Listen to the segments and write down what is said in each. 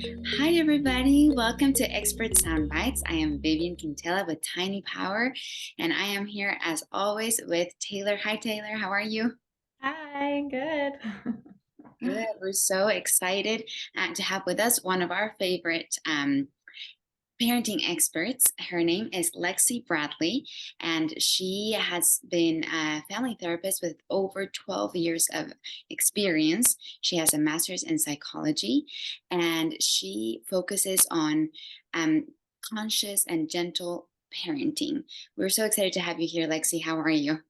Hi, everybody. Welcome to Expert Soundbites. I am Vivian Quintela with Tiny Power, and I am here as always with Taylor. Hi, Taylor. How are you? Hi, good. Good. We're so excited to have with us one of our favorite parenting experts. Her name is Lexi Bradley, and she has been a family therapist with over 12 years of experience. She has a master's in psychology, and she focuses on um, conscious and gentle parenting. We're so excited to have you here, Lexi. How are you?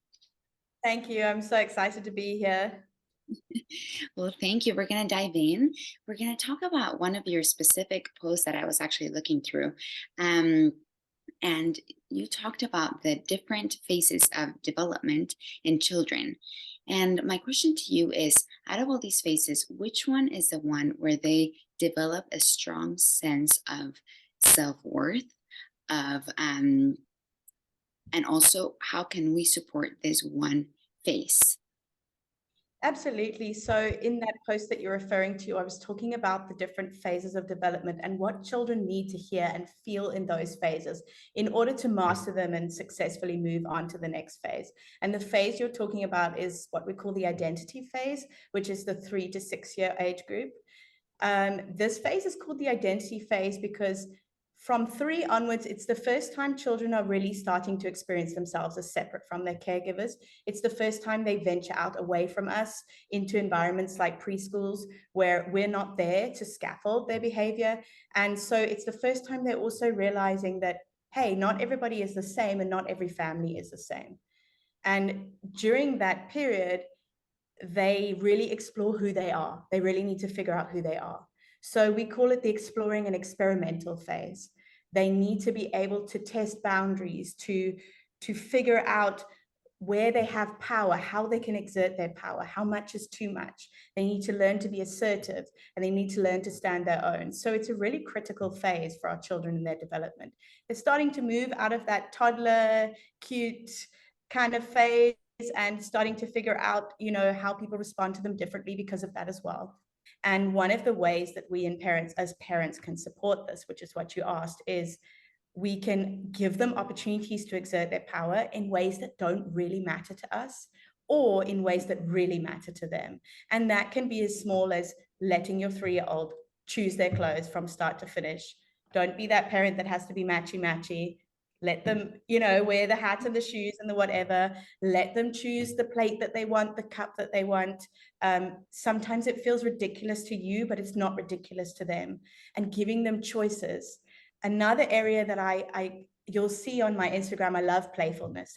Thank you. I'm so excited to be here. Well, thank you. We're going to dive in. We're going to talk about one of your specific posts that I was actually looking through. Um, And you talked about the different phases of development in children. And my question to you is, out of all these phases, which one is the one where they develop a strong sense of self-worth, of and also how can we support this one phase? Absolutely. So, in that post that you're referring to, I was talking about the different phases of development and what children need to hear and feel in those phases in order to master them and successfully move on to the next phase. And the phase you're talking about is what we call the identity phase, which is the 3 to 6 year age group. This phase is called the identity phase because from 3 onwards, it's the first time children are really starting to experience themselves as separate from their caregivers. It's the first time they venture out away from us into environments like preschools where we're not there to scaffold their behavior. And so it's the first time they're also realizing that, hey, not everybody is the same and not every family is the same. And during that period, they really explore who they are. They really need to figure out who they are. So we call it the exploring and experimental phase. They need to be able to test boundaries, to figure out where they have power, how they can exert their power, how much is too much. They need to learn to be assertive and they need to learn to stand their own. So it's a really critical phase for our children in their development. They're starting to move out of that toddler, cute kind of phase and starting to figure out, how people respond to them differently because of that as well. And one of the ways that we as parents can support this, which is what you asked, is we can give them opportunities to exert their power in ways that don't really matter to us or in ways that really matter to them. And that can be as small as letting your 3-year-old choose their clothes from start to finish. Don't be that parent that has to be matchy matchy. Let them, wear the hat and the shoes and the whatever. Let them choose the plate that they want, the cup that they want. Sometimes it feels ridiculous to you, but it's not ridiculous to them. And giving them choices. Another area that I you'll see on my Instagram, I love playfulness.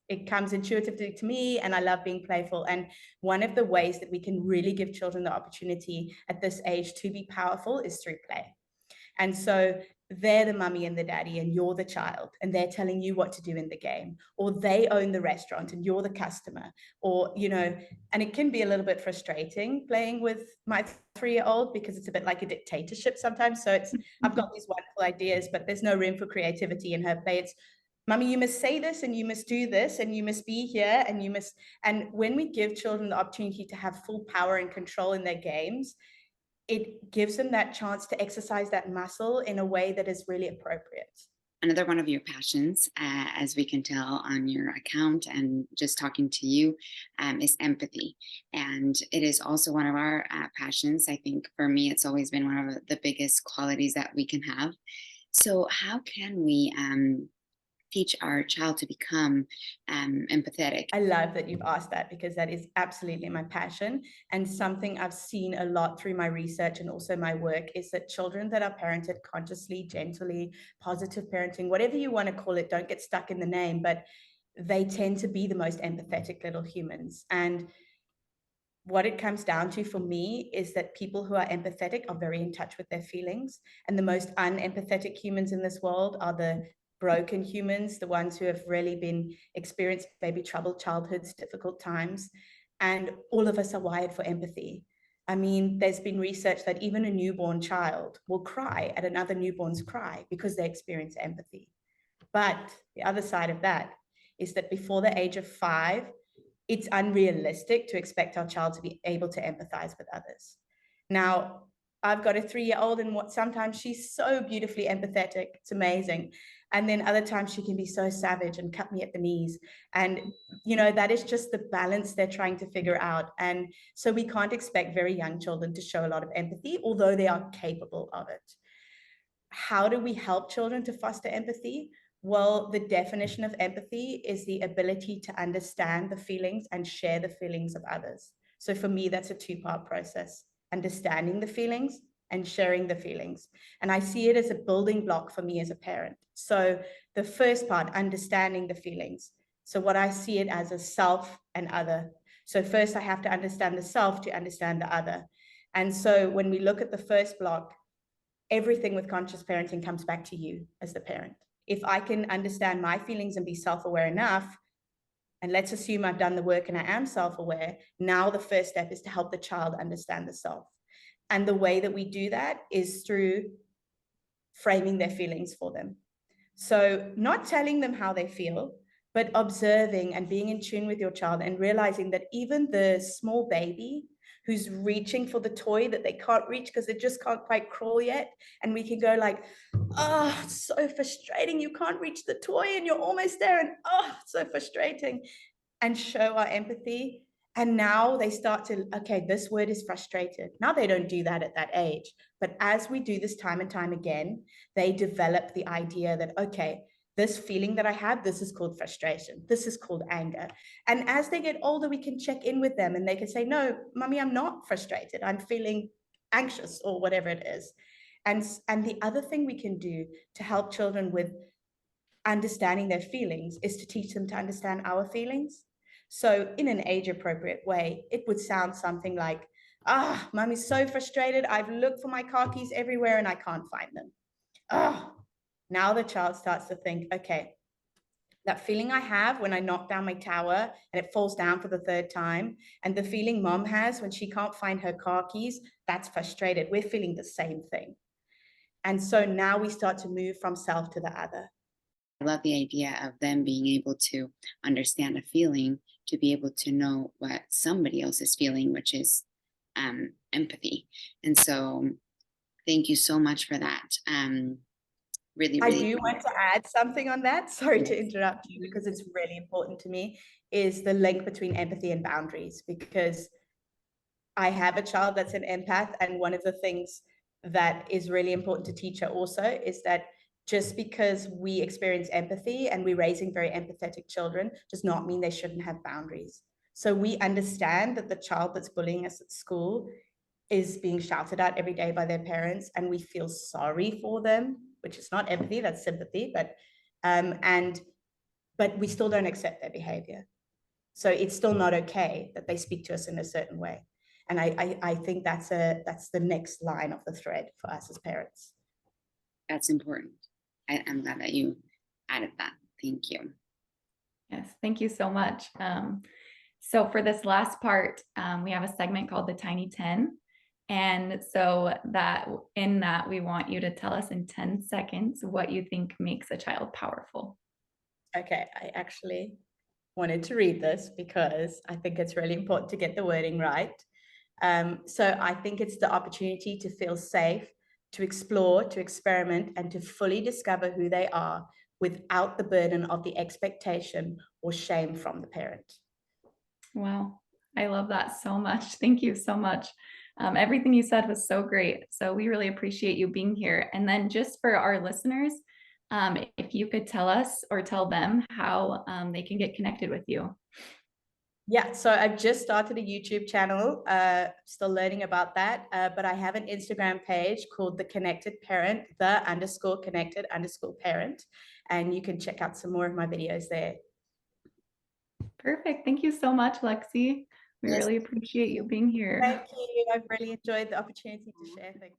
It comes intuitively to me, and I love being playful. And one of the ways that we can really give children the opportunity at this age to be powerful is through play. And so they're the mummy and the daddy, and you're the child, and they're telling you what to do in the game, or they own the restaurant and you're the customer, or, and it can be a little bit frustrating playing with my 3-year-old because it's a bit like a dictatorship sometimes. So I've got these wonderful ideas, but there's no room for creativity in her play. It's, Mummy, you must say this and you must do this and you must be here and you must. And when we give children the opportunity to have full power and control in their games, it gives them that chance to exercise that muscle in a way that is really appropriate. Another one of your passions, as we can tell on your account and just talking to you, is empathy. And it is also one of our passions. I think for me, it's always been one of the biggest qualities that we can have. So, how can we teach our child to become empathetic? I love that you've asked that because that is absolutely my passion. And something I've seen a lot through my research and also my work is that children that are parented consciously, gently, positive parenting, whatever you want to call it, don't get stuck in the name, but they tend to be the most empathetic little humans. And what it comes down to for me is that people who are empathetic are very in touch with their feelings. And the most unempathetic humans in this world are the broken humans, the ones who have really been experienced maybe troubled childhoods, difficult times. And all of us are wired for empathy. I mean, there's been research that even a newborn child will cry at another newborn's cry because they experience empathy. But the other side of that is that before the age of 5, it's unrealistic to expect our child to be able to empathize with others. Now, I've got a 3-year-old, and what sometimes she's so beautifully empathetic. It's amazing. And then other times she can be so savage and cut me at the knees. And, that is just the balance they're trying to figure out. And so we can't expect very young children to show a lot of empathy, although they are capable of it. How do we help children to foster empathy? Well, the definition of empathy is the ability to understand the feelings and share the feelings of others. So for me, that's a two-part process: understanding the feelings and sharing the feelings. And I see it as a building block for me as a parent. So the first part, understanding the feelings. So what I see it as a self and other. So first I have to understand the self to understand the other. And so when we look at the first block, everything with conscious parenting comes back to you as the parent. If I can understand my feelings and be self-aware enough, and let's assume I've done the work and I am self-aware, now the first step is to help the child understand the self. And the way that we do that is through framing their feelings for them. So not telling them how they feel, but observing and being in tune with your child and realizing that even the small baby who's reaching for the toy that they can't reach because they just can't quite crawl yet, and we can go like, oh, it's so frustrating, you can't reach the toy and you're almost there, and oh, it's so frustrating, and show our empathy. And now they start to, okay, this word is frustrated. Now they don't do that at that age. But as we do this time and time again, they develop the idea that, okay, this feeling that I have, this is called frustration. This is called anger. And as they get older, we can check in with them and they can say, no, mommy, I'm not frustrated. I'm feeling anxious or whatever it is. And the other thing we can do to help children with understanding their feelings is to teach them to understand our feelings. So in an age appropriate way, it would sound something like, mommy's so frustrated. I've looked for my car keys everywhere and I can't find them. Now the child starts to think, okay, that feeling I have when I knock down my tower and it falls down for the third time, and the feeling mom has when she can't find her car keys, that's frustrated. We're feeling the same thing. And so now we start to move from self to the other. I love the idea of them being able to understand a feeling, to be able to know what somebody else is feeling, which is empathy. And so, thank you so much for that. Really, I really. do want to add something on that. Sorry to Yes. interrupt you because it's really important to me, is the link between empathy and boundaries, because I have a child that's an empath, and one of the things that is really important to teach her also is that just because we experience empathy and we're raising very empathetic children does not mean they shouldn't have boundaries. So we understand that the child that's bullying us at school is being shouted at every day by their parents, and we feel sorry for them, which is not empathy, that's sympathy, but we still don't accept their behavior. So it's still not okay that they speak to us in a certain way. And I think that's the next line of the thread for us as parents. That's important. I'm glad that you added that. Thank you. Yes, thank you so much. So for this last part, we have a segment called the Tiny 10. And so that in that, we want you to tell us in 10 seconds what you think makes a child powerful. Okay, I actually wanted to read this because I think it's really important to get the wording right. So I think it's the opportunity to feel safe, to explore, to experiment, and to fully discover who they are without the burden of the expectation or shame from the parent. Wow, I love that so much. Thank you so much. Everything you said was so great. So we really appreciate you being here. And then just for our listeners, if you could tell us or tell them how they can get connected with you. Yeah, so I've just started a YouTube channel, still learning about that, but I have an Instagram page called The Connected Parent, _connected_parent, and you can check out some more of my videos there. Perfect. Thank you so much, Lexi. We Yes. really appreciate you being here. Thank you. I've really enjoyed the opportunity to share things.